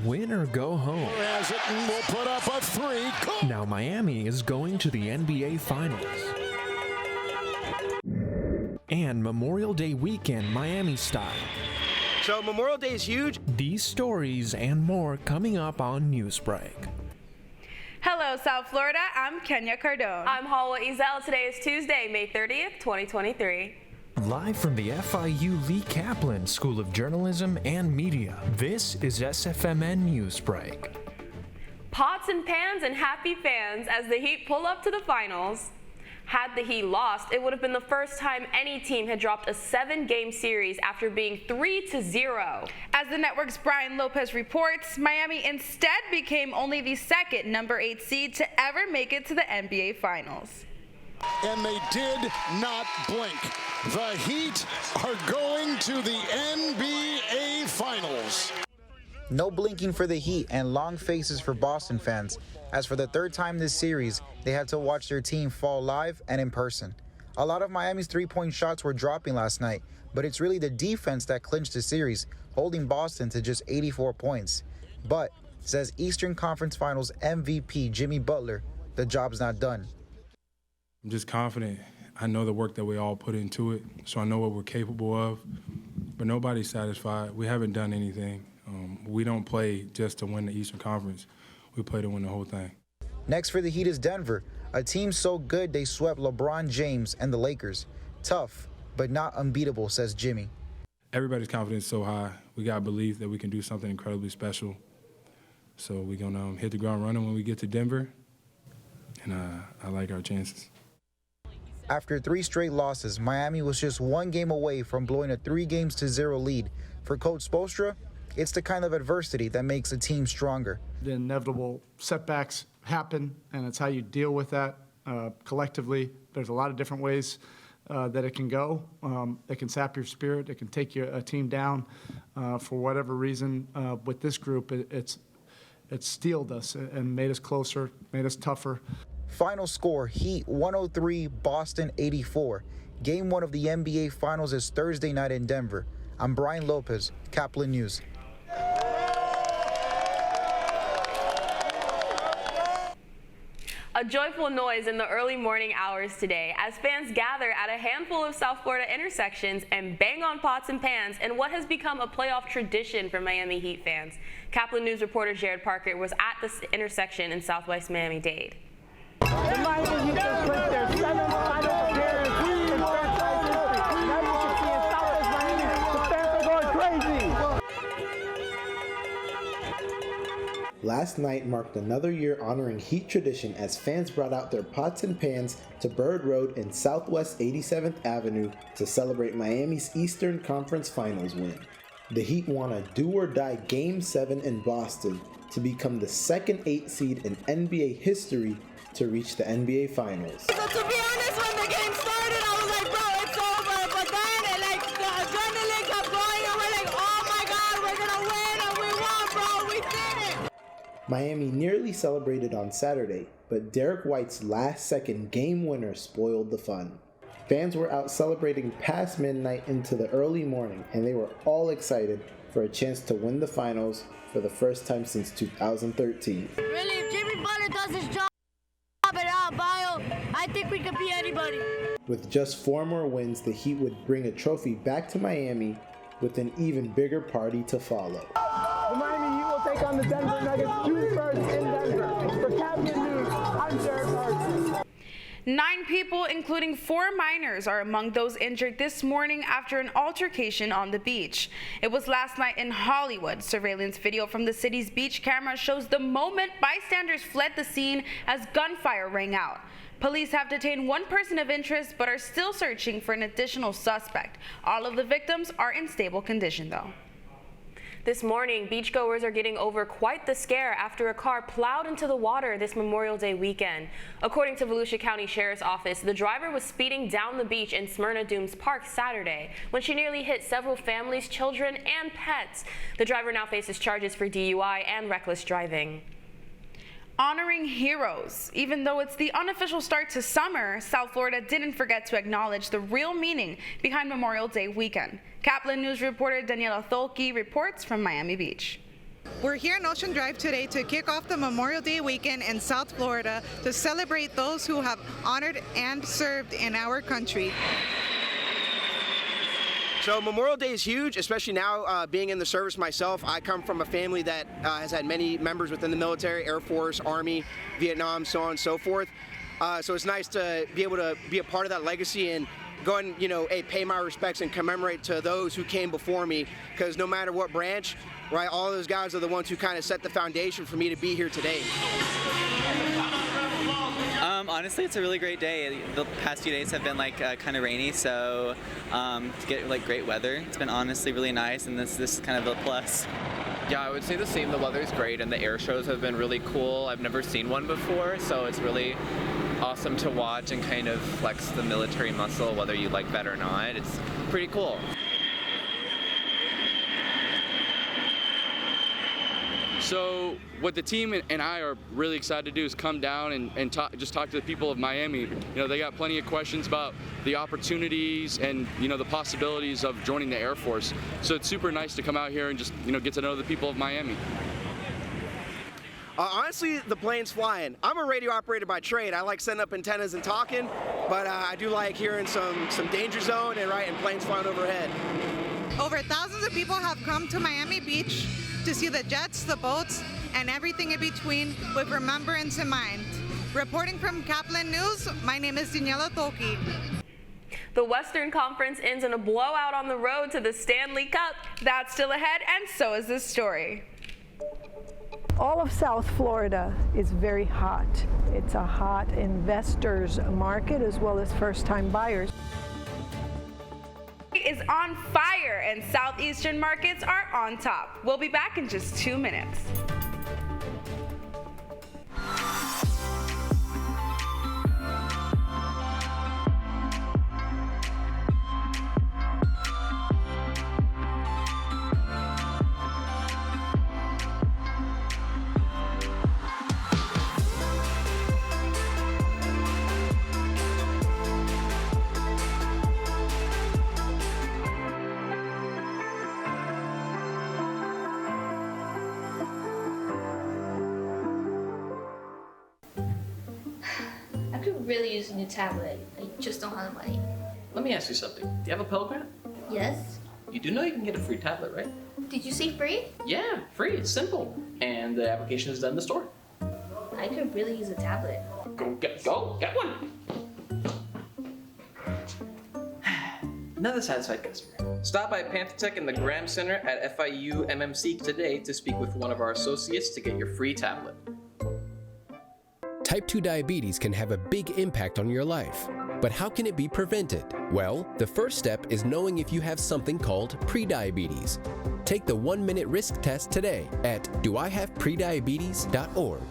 Win or go home. Has it and will put up a three. Now Miami is going to the NBA Finals. And Memorial Day weekend Miami style. So Memorial Day is huge. These stories and more coming up on Newsbreak. Hello, South Florida. I'm Kenya Cardone. I'm Halwa Ezel. Today is Tuesday, May 30th, 2023. Live from the FIU Lee Caplin School of Journalism and Media, this is SFMN Newsbreak. Pots and pans and happy fans as the Heat pull up to the finals. Had the Heat lost, it would have been the first time any team had dropped a 7-game series after being 3-0. As the network's Brian Lopez reports, Miami instead became only the second number 8 seed to ever make it to the NBA Finals. And they did not blink. The Heat are going to the NBA Finals. No blinking for the Heat and long faces for Boston fans, as for the third time this series, they had to watch their team fall live and in person. A lot of Miami's three-point shots were dropping last night, but it's really the defense that clinched the series, holding Boston to just 84 points. But, says Eastern Conference Finals MVP Jimmy Butler, the job's not done. I'm just confident. I know the work that we all put into it, so I know what we're capable of. But nobody's satisfied. We haven't done anything. We don't play just to win the Eastern Conference. We play to win the whole thing. Next for the Heat is Denver, a team so good they swept LeBron James and the Lakers. Tough, but not unbeatable, says Jimmy. Everybody's confidence is so high. We got belief that we can do something incredibly special. So we're going to hit the ground running when we get to Denver, and I like our chances. After 3 straight losses, Miami was just 1 game away from blowing a 3-0 lead. For Coach Spoelstra, it's the kind of adversity that makes a team stronger. The inevitable setbacks happen, and it's how you deal with that collectively. There's a lot of different ways that it can go. It can sap your spirit. It can take a team down for whatever reason. With this group, it steeled us and made us closer, made us tougher. Final score, Heat 103, Boston 84. Game 1 of the NBA Finals is Thursday night in Denver. I'm Brian Lopez, Caplin News. A joyful noise in the early morning hours today as fans gather at a handful of South Florida intersections and bang on pots and pans in what has become a playoff tradition for Miami Heat fans. Caplin News reporter Jared Parker was at this intersection in Southwest Miami-Dade. The Miami Heat just clinched their 7th final appearance in franchise history. Now you can see in Southwest Miami, the fans are going crazy. Last night marked another year honoring Heat tradition as fans brought out their pots and pans to Bird Road and Southwest 87th Avenue to celebrate Miami's Eastern Conference Finals win. The Heat won a do-or-die Game 7 in Boston to become the second 8 seed in NBA history to reach the NBA Finals. So to be honest, when the game started, I was like, bro, it's over. But then, the adrenaline kept going, and we're like, oh my God, we're gonna win, and we won, bro. We did it. Miami nearly celebrated on Saturday, but Derek White's last-second game winner spoiled the fun. Fans were out celebrating past midnight into the early morning, and they were all excited for a chance to win the finals for the first time since 2013. Really, if Jimmy Butler does his job at our bio, I think we could beat anybody. With just 4 more wins, the Heat would bring a trophy back to Miami with an even bigger party to follow. The Miami Heat will take on the Denver Nuggets June 1st in Denver. For Capital News, I'm Jared Parker. 9 people, including 4 minors, are among those injured this morning after an altercation on the beach. It was last night in Hollywood. Surveillance video from the city's beach camera shows the moment bystanders fled the scene as gunfire rang out. Police have detained 1 person of interest but are still searching for an additional suspect. All of the victims are in stable condition, though. This morning, beachgoers are getting over quite the scare after a car plowed into the water this Memorial Day weekend. According to Volusia County Sheriff's Office, the driver was speeding down the beach in Smyrna Dunes Park Saturday when she nearly hit several families, children, and pets. The driver now faces charges for DUI and reckless driving. Honoring heroes. Even though it's the unofficial start to summer, South Florida didn't forget to acknowledge the real meaning behind Memorial Day weekend. Caplin News reporter Daniela Tholke reports from Miami Beach. We're here in Ocean Drive today to kick off the Memorial Day weekend in South Florida to celebrate those who have honored and served in our country. So Memorial Day is huge, especially now being in the service myself. I come from a family that has had many members within the military, Air Force, Army, Vietnam, so on and so forth. So it's nice to be able to be a part of that legacy and go and, pay my respects and commemorate to those who came before me, because no matter what branch, right, all those guys are the ones who kind of set the foundation for me to be here today. Honestly, it's a really great day. The past few days have been kind of rainy, so to get great weather, it's been honestly really nice, and this is kind of a plus. Yeah, I would say the same. The weather's great, and the air shows have been really cool. I've never seen one before, so it's really awesome to watch and kind of flex the military muscle, whether you like that or not. It's pretty cool. So what the team and I are really excited to do is come down and talk to the people of Miami. They got plenty of questions about the opportunities and the possibilities of joining the Air Force. So it's super nice to come out here and just get to know the people of Miami. Honestly, the plane's flying. I'm a radio operator by trade. I like setting up antennas and talking, but I do like hearing some danger zone and planes flying overhead. Over thousands of people have come to Miami Beach to see the jets, the boats, and everything in between with remembrance in mind. Reporting from Caplin News, my name is Daniela Toki. The Western Conference ends in a blowout on the road to the Stanley Cup. That's still ahead, and so is this story. All of South Florida is very hot. It's a hot investors market as well as first-time buyers. Is on fire and southeastern markets are on top. We'll be back in just 2 minutes. I could really use a new tablet. I just don't have the money. Let me ask you something. Do you have a Pell Grant? Yes? You do know you can get a free tablet, right? Did you say free? Yeah, free. It's simple. And the application is done in the store. I could really use a tablet. Go get one. Another satisfied customer. Stop by Panthetech in the Graham Center at FIU MMC today to speak with one of our associates to get your free tablet. Type 2 diabetes can have a big impact on your life. But how can it be prevented? Well, the first step is knowing if you have something called prediabetes. Take the 1-minute risk test today at doihaveprediabetes.org.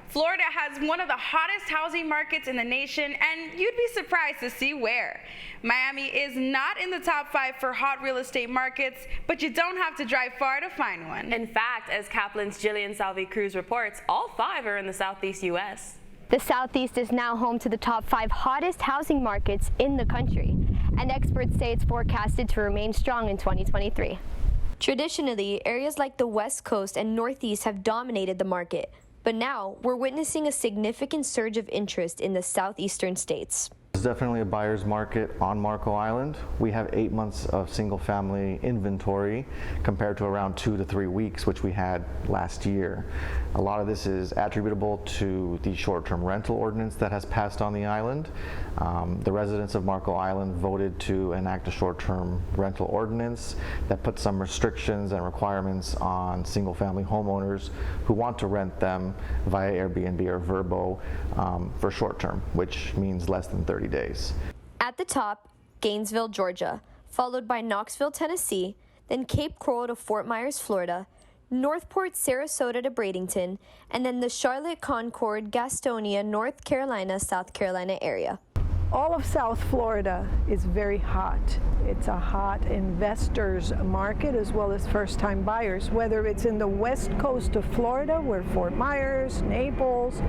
Florida has one of the hottest housing markets in the nation, and you'd be surprised to see where. Miami is not in the top 5 for hot real estate markets, but you don't have to drive far to find one. In fact, as Caplin's Jillian Salvi-Cruz reports, all 5 are in the Southeast U.S. The Southeast is now home to the top 5 hottest housing markets in the country, and experts say it's forecasted to remain strong in 2023. Traditionally, areas like the West Coast and Northeast have dominated the market. But now, we're witnessing a significant surge of interest in the southeastern states. There's definitely a buyer's market on Marco Island. We have 8 months of single-family inventory compared to around 2 to 3 weeks, which we had last year. A lot of this is attributable to the short-term rental ordinance that has passed on the island. The residents of Marco Island voted to enact a short-term rental ordinance that puts some restrictions and requirements on single-family homeowners who want to rent them via Airbnb or Vrbo for short-term, which means less than 30 days. At the top, Gainesville, Georgia, followed by Knoxville, Tennessee, then Cape Coral to Fort Myers, Florida, Northport, Sarasota to Bradenton, and then the Charlotte, Concord, Gastonia, North Carolina, South Carolina area. All of South Florida is very hot. It's a hot investors market as well as first-time buyers, whether it's in the west coast of Florida, where Fort Myers, Naples,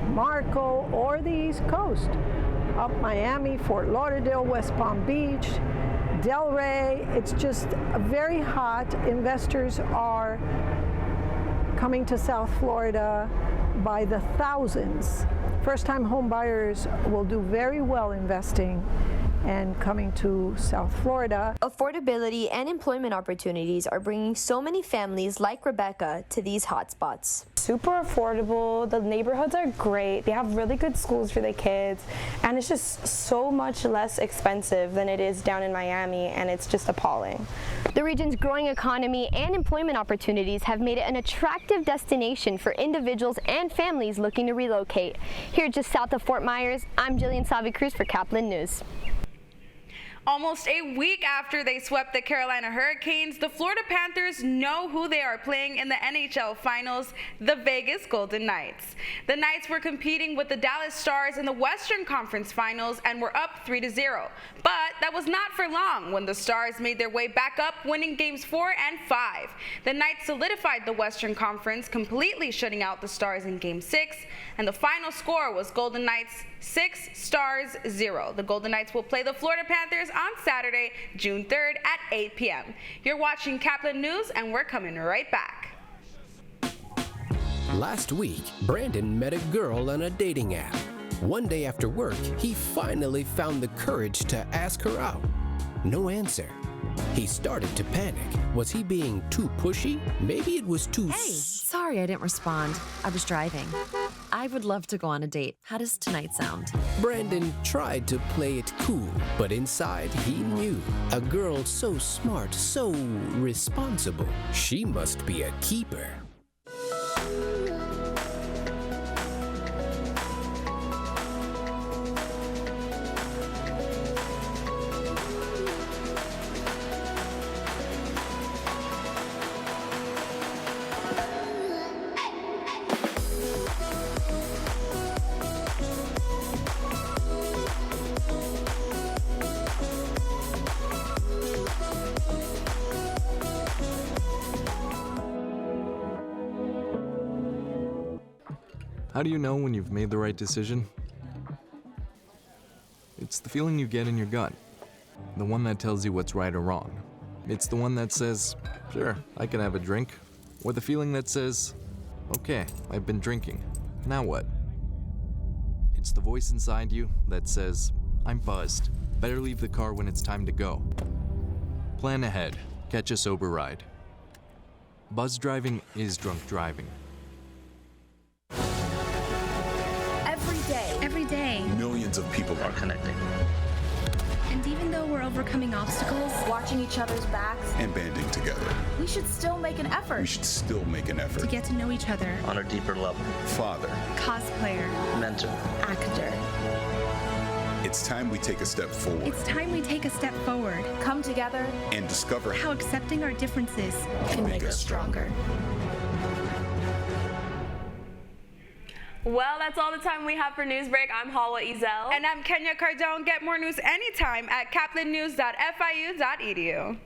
Marco, or the East Coast. Up Miami, Fort Lauderdale, West Palm Beach, Delray. It's just very hot. Investors are coming to South Florida by the thousands. First-time home buyers will do very well investing and coming to South Florida. Affordability and employment opportunities are bringing so many families like Rebecca to these hotspots. Super affordable, the neighborhoods are great, they have really good schools for the kids, and it's just so much less expensive than it is down in Miami, and it's just appalling. The region's growing economy and employment opportunities have made it an attractive destination for individuals and families looking to relocate. Here just south of Fort Myers, I'm Jillian Savi-Cruz for Caplin News. Almost a week after they swept the Carolina Hurricanes, the Florida Panthers know who they are playing in the NHL Finals, the Vegas Golden Knights. The Knights were competing with the Dallas Stars in the Western Conference Finals and were up 3-0. But that was not for long when the Stars made their way back up, winning games 4 and 5. The Knights solidified the Western Conference, completely shutting out the Stars in Game 6, and the final score was Golden Knights 6, Stars 0. The Golden Knights will play the Florida Panthers on Saturday, June 3rd at 8 p.m. You're watching Caplin News, and we're coming right back. Last week, Brandon met a girl on a dating app. One day after work, he finally found the courage to ask her out. No answer. He started to panic. Was he being too pushy? Maybe it was too... Hey, sorry I didn't respond. I was driving. I would love to go on a date. How does tonight sound? Brandon tried to play it cool, but inside he knew. A girl so smart, so responsible. She must be a keeper. How do you know when you've made the right decision? It's the feeling you get in your gut. The one that tells you what's right or wrong. It's the one that says, sure, I can have a drink. Or the feeling that says, okay, I've been drinking. Now what? It's the voice inside you that says, I'm buzzed. Better leave the car when it's time to go. Plan ahead. Catch a sober ride. Buzz driving is drunk driving. Every day, millions of people are connecting. And even though we're overcoming obstacles, watching each other's backs, and banding together, we should still make an effort. We should still make an effort to get to know each other on a deeper level. Father, cosplayer, mentor, actor. It's time we take a step forward. It's time we take a step forward. Come together and discover how accepting our differences can make us stronger. Well, that's all the time we have for Newsbreak. I'm Hawa Ezel. And I'm Kenya Cardone. Get more news anytime at caplinnews.fiu.edu.